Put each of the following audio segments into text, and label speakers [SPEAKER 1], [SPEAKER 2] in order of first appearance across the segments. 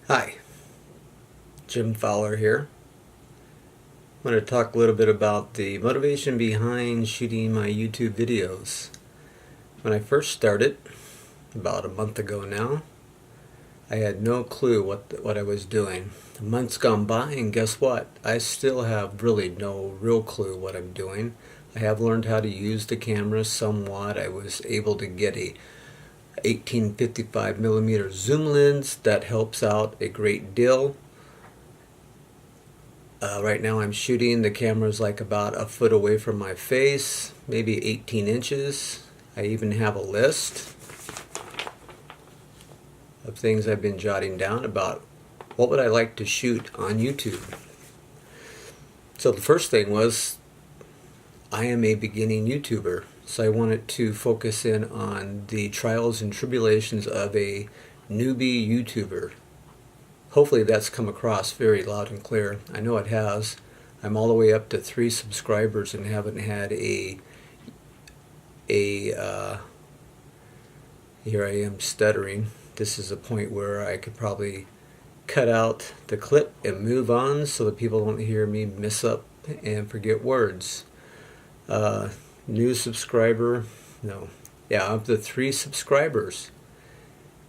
[SPEAKER 1] Hi, Jim Fowler here. I'm going to talk a little bit about the motivation behind shooting my YouTube videos. When I first started, about a month ago now, I had no clue what I was doing. The months gone by, and guess what? I still have really no real clue what I'm doing. I have learned how to use the camera somewhat. I was able to get a 18-55mm zoom lens that helps out a great deal. Right now I'm shooting, the camera's like about a foot away from my face, maybe 18 inches. I even have a list of things I've been jotting down about what would I like to shoot on YouTube. So the first thing was, I am a beginning YouTuber, so I wanted to focus in on the trials and tribulations of a newbie YouTuber. Hopefully that's come across very loud and clear. I know it has. I'm all the way up to 3 subscribers and haven't had here I am stuttering. This is a point where I could probably cut out the clip and move on so that people don't hear me mess up and forget words. New subscriber, no. Yeah, of the 3 subscribers.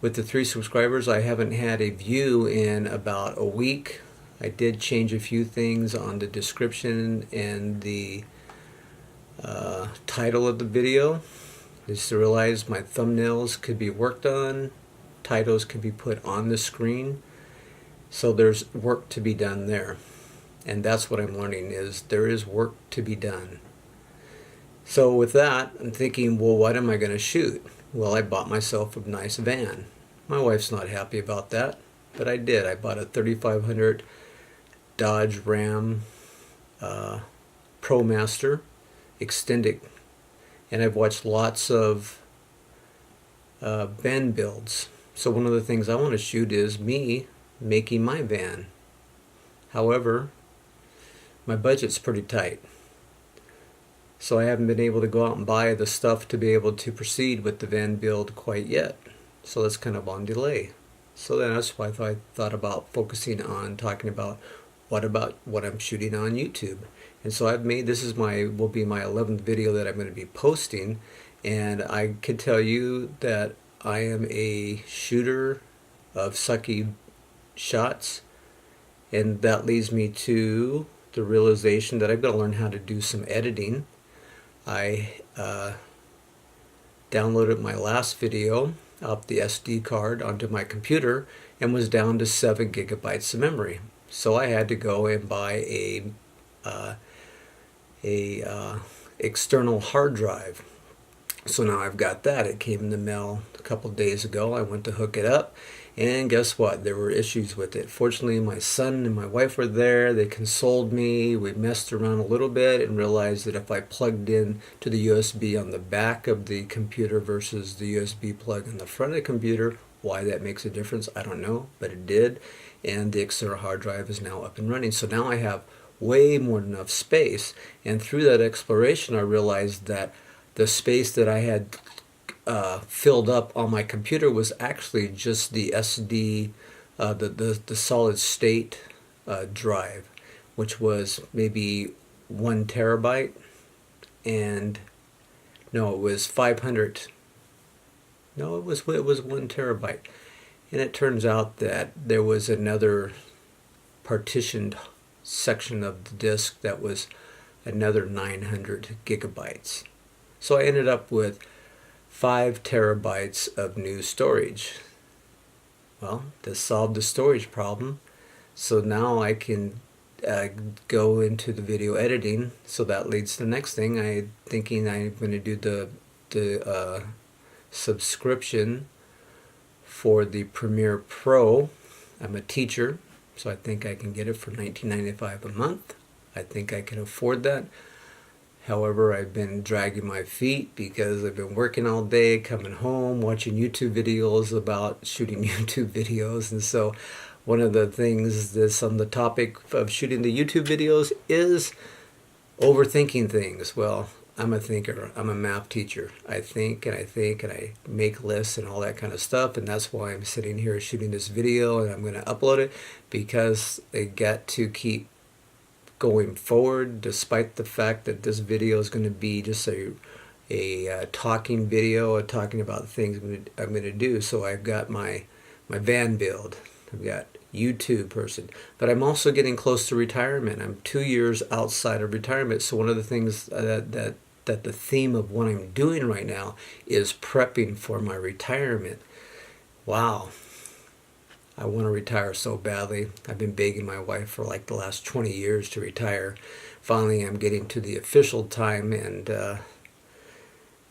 [SPEAKER 1] With the 3 subscribers, I haven't had a view in about a week. I did change a few things on the description and the title of the video. Just to realize my thumbnails could be worked on, titles could be put on the screen. So there's work to be done there. And that's what I'm learning, is there is work to be done. So with that, I'm thinking, well, what am I going to shoot? Well, I bought myself a nice van. My wife's not happy about that, but I did. I bought a 3500 Dodge Ram ProMaster extended, and I've watched lots of van builds. So one of the things I want to shoot is me making my van. However, my budget's pretty tight. So I haven't been able to go out and buy the stuff to be able to proceed with the van build quite yet. So that's kind of on delay. So then that's why I thought about focusing on talking about what I'm shooting on YouTube. And so I've made, this is will be my 11th video that I'm going to be posting. And I can tell you that I am a shooter of sucky shots. And that leads me to the realization that I've got to learn how to do some editing. I downloaded my last video off the SD card onto my computer and was down to 7 gigabytes of memory. So I had to go and buy a external hard drive. So now I've got that. It came in the mail a couple days ago. I went to hook it up, and guess what? There were issues with it. Fortunately, my son and my wife were there. They consoled me. We messed around a little bit and realized that if I plugged in to the USB on the back of the computer versus the USB plug in the front of the computer, why that makes a difference, I don't know, but it did. And the external hard drive is now up and running. So now I have way more than enough space. And through that exploration, I realized that the space that I had filled up on my computer was actually just the SD, the solid state drive, which was maybe 1 terabyte, and no, it was 500. No, it was 1 terabyte, and it turns out that there was another partitioned section of the disk that was another 900 gigabytes. So I ended up with 5 terabytes of new storage. Well, this solved the storage problem. So now I can go into the video editing. So that leads to the next thing. I'm thinking I'm going to do the subscription for the Premiere Pro. I'm a teacher, so I think I can get it for $19.95 a month. I think I can afford that. However, I've been dragging my feet because I've been working all day, coming home, watching YouTube videos about shooting YouTube videos. And so one of the things that's on the topic of shooting the YouTube videos is overthinking things. Well, I'm a thinker. I'm a math teacher. I think and I think and I make lists and all that kind of stuff. And that's why I'm sitting here shooting this video and I'm going to upload it, because I got to keep going forward despite the fact that this video is going to be just a talking video, talking about the things I'm going to do. So I've got my van build. I've got YouTube person, but I'm also getting close to retirement. I'm 2 years outside of retirement. So one of the things that the theme of what I'm doing right now is prepping for my retirement. Wow. I want to retire so badly. I've been begging my wife for like the last 20 years to retire. Finally, I'm getting to the official time, and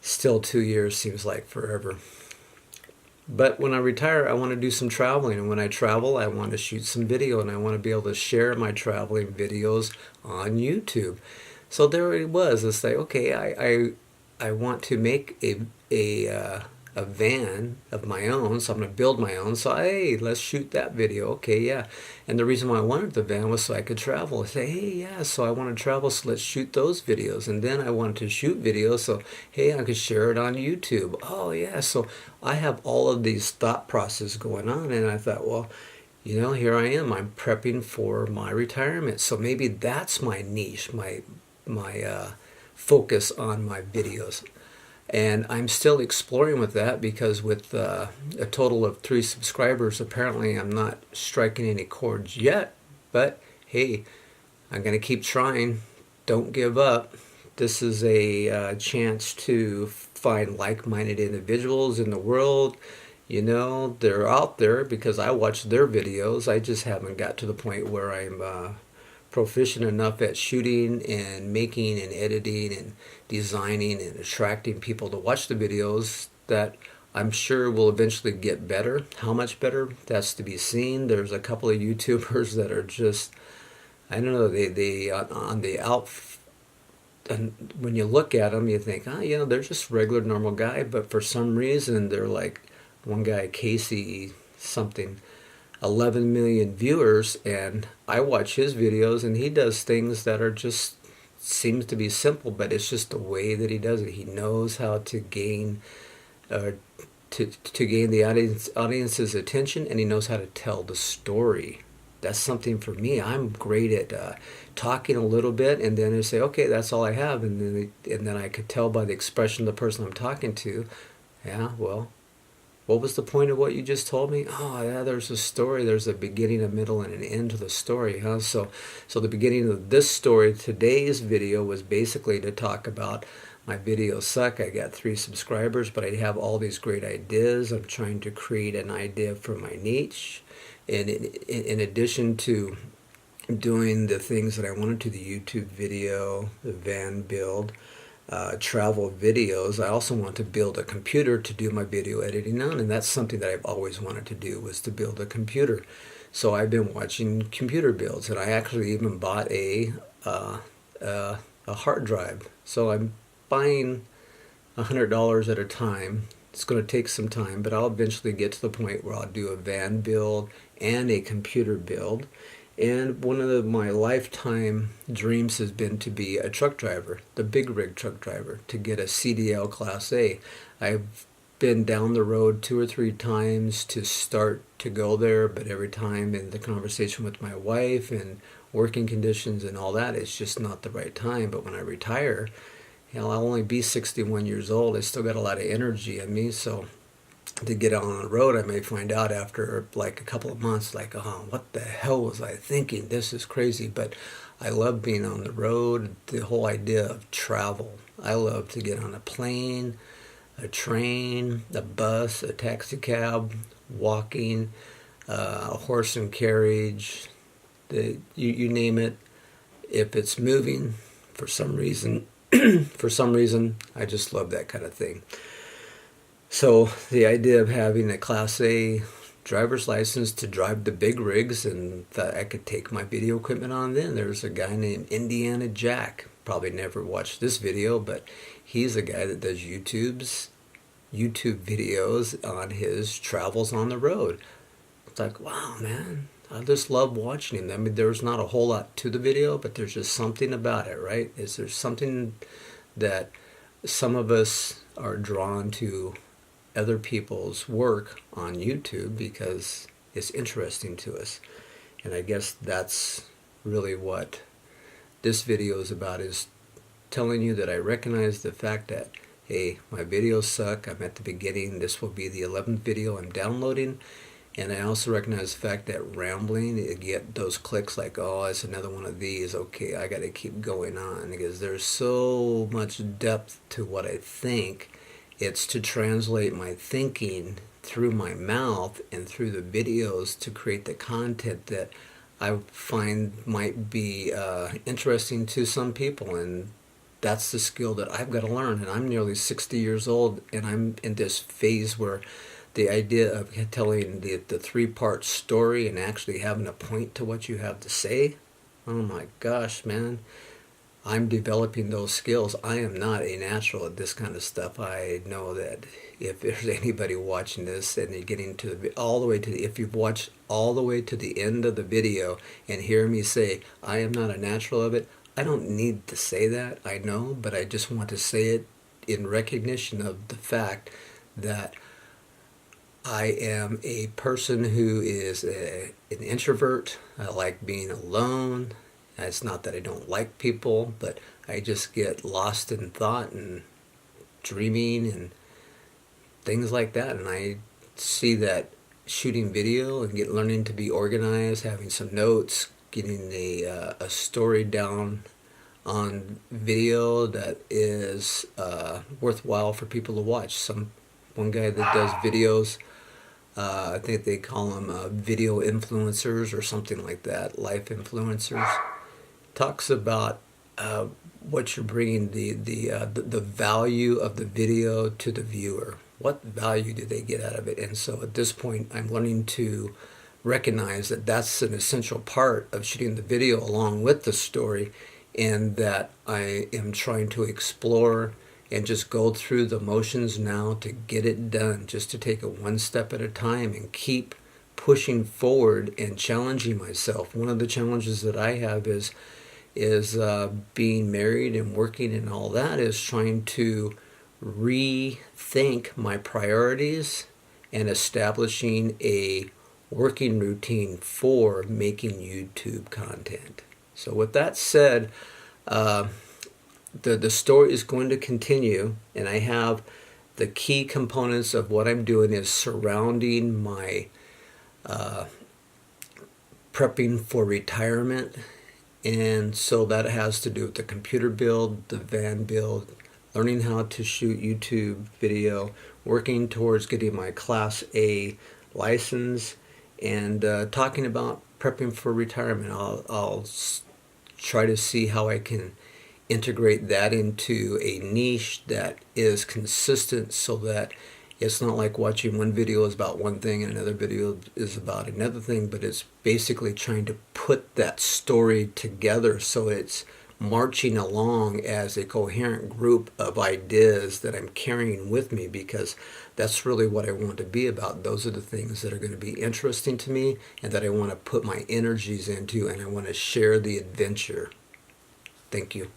[SPEAKER 1] still 2 years seems like forever. But when I retire, I want to do some traveling. And when I travel, I want to shoot some video, and I want to be able to share my traveling videos on YouTube. So there it was. It's like, okay, I want to make a van of my own, so I'm going to build my own. So hey, let's shoot that video. Okay, yeah. And the reason why I wanted the van was so I could travel. I say, hey, yeah, so I want to travel, so let's shoot those videos. And then I wanted to shoot videos, so hey, I could share it on YouTube. Oh yeah, so I have all of these thought processes going on, and I thought, well, here I am. I'm prepping for my retirement. So maybe that's my niche, my focus on my videos. And I'm still exploring with that, because with a total of 3 subscribers, apparently I'm not striking any chords yet. But hey, I'm going to keep trying. Don't give up. This is a chance to find like-minded individuals in the world. They're out there because I watch their videos. I just haven't got to the point where I'm proficient enough at shooting and making and editing and designing and attracting people to watch the videos that I'm sure will eventually get better. How much better? That's to be seen. There's a couple of YouTubers that are just, I don't know, they on the out, and when you look at them, you think, they're just regular normal guy, but for some reason they're like, one guy, Casey something, 11 million viewers, and I watch his videos and he does things that are just, seems to be simple, but it's just the way that he does it. He knows how to gain to gain the audience's attention, and he knows how to tell the story. That's something for me. I'm great at talking a little bit, and then I say, okay, that's all I have, and then I could tell by the expression of the person I'm talking to, yeah, well, what was the point of what you just told me? Oh, yeah, there's a story. There's a beginning, a middle, and an end to the story, huh? So the beginning of this story, today's video, was basically to talk about my videos suck. I got 3 subscribers, but I have all these great ideas. I'm trying to create an idea for my niche. And in addition to doing the things that I wanted to, the YouTube video, the van build, travel videos, I also want to build a computer to do my video editing on, and that's something that I've always wanted to do, was to build a computer. So I've been watching computer builds, and I actually even bought a hard drive. So I'm buying $100 at a time. It's going to take some time, but I'll eventually get to the point where I'll do a van build and a computer build. And one of my lifetime dreams has been to be a truck driver, the big rig truck driver, to get a CDL Class A. I've been down the road 2 or 3 times to start to go there, but every time in the conversation with my wife and working conditions and all that, it's just not the right time. But when I retire, I'll only be 61 years old. I still got a lot of energy in me, so to get on the road, I may find out after like a couple of months, like, oh, what the hell was I thinking? This is crazy. But I love being on the road, the whole idea of travel. I love to get on a plane, a train, a bus, a taxi cab, walking, a horse and carriage, you name it. If it's moving for some reason, I just love that kind of thing. So the idea of having a Class A driver's license to drive the big rigs, and that I could take my video equipment on then. There's a guy named Indiana Jack. Probably never watched this video, but he's a guy that does YouTube videos on his travels on the road. It's like, wow, man, I just love watching him. I mean, there's not a whole lot to the video, but there's just something about it, right? Is there something that some of us are drawn to other people's work on YouTube because it's interesting to us. And I guess that's really what this video is about, is telling you that I recognize the fact that, hey, my videos suck. I'm at the beginning. This will be the 11th video I'm downloading. And I also recognize the fact that rambling, you get those clicks like, oh, it's another one of these. Okay, I got to keep going on, because there's so much depth to what I think. It's to translate my thinking through my mouth and through the videos to create the content that I find might be interesting to some people. And that's the skill that I've got to learn. And I'm nearly 60 years old, and I'm in this phase where the idea of telling the three-part story and actually having a point to what you have to say, oh my gosh, man, I'm developing those skills. I am not a natural at this kind of stuff. I know that if there's anybody watching this and you're getting to all the way to if you've watched all the way to the end of the video and hear me say I am not a natural of it, I don't need to say that, I know, but I just want to say it in recognition of the fact that I am a person who is an introvert. I like being alone. It's not that I don't like people, but I just get lost in thought and dreaming and things like that. And I see that shooting video and learning to be organized, having some notes, getting a story down on video that is worthwhile for people to watch. One guy that does videos, I think they call them video influencers or something like that, life influencers, talks about what you're bringing, the value of the video to the viewer. What value do they get out of it? And so at this point, I'm learning to recognize that that's an essential part of shooting the video along with the story, and that I am trying to explore and just go through the motions now to get it done, just to take it one step at a time and keep pushing forward and challenging myself. One of the challenges that I have is being married and working and all that, is trying to rethink my priorities and establishing a working routine for making YouTube content. So with that said, the story is going to continue, and I have the key components of what I'm doing is surrounding my prepping for retirement. And so that has to do with the computer build, the van build, learning how to shoot YouTube video, working towards getting my Class A license, and talking about prepping for retirement. I'll try to see how I can integrate that into a niche that is consistent, so that it's not like watching one video is about one thing and another video is about another thing, but it's basically trying to put that story together so it's marching along as a coherent group of ideas that I'm carrying with me, because that's really what I want to be about. Those are the things that are going to be interesting to me and that I want to put my energies into, and I want to share the adventure. Thank you.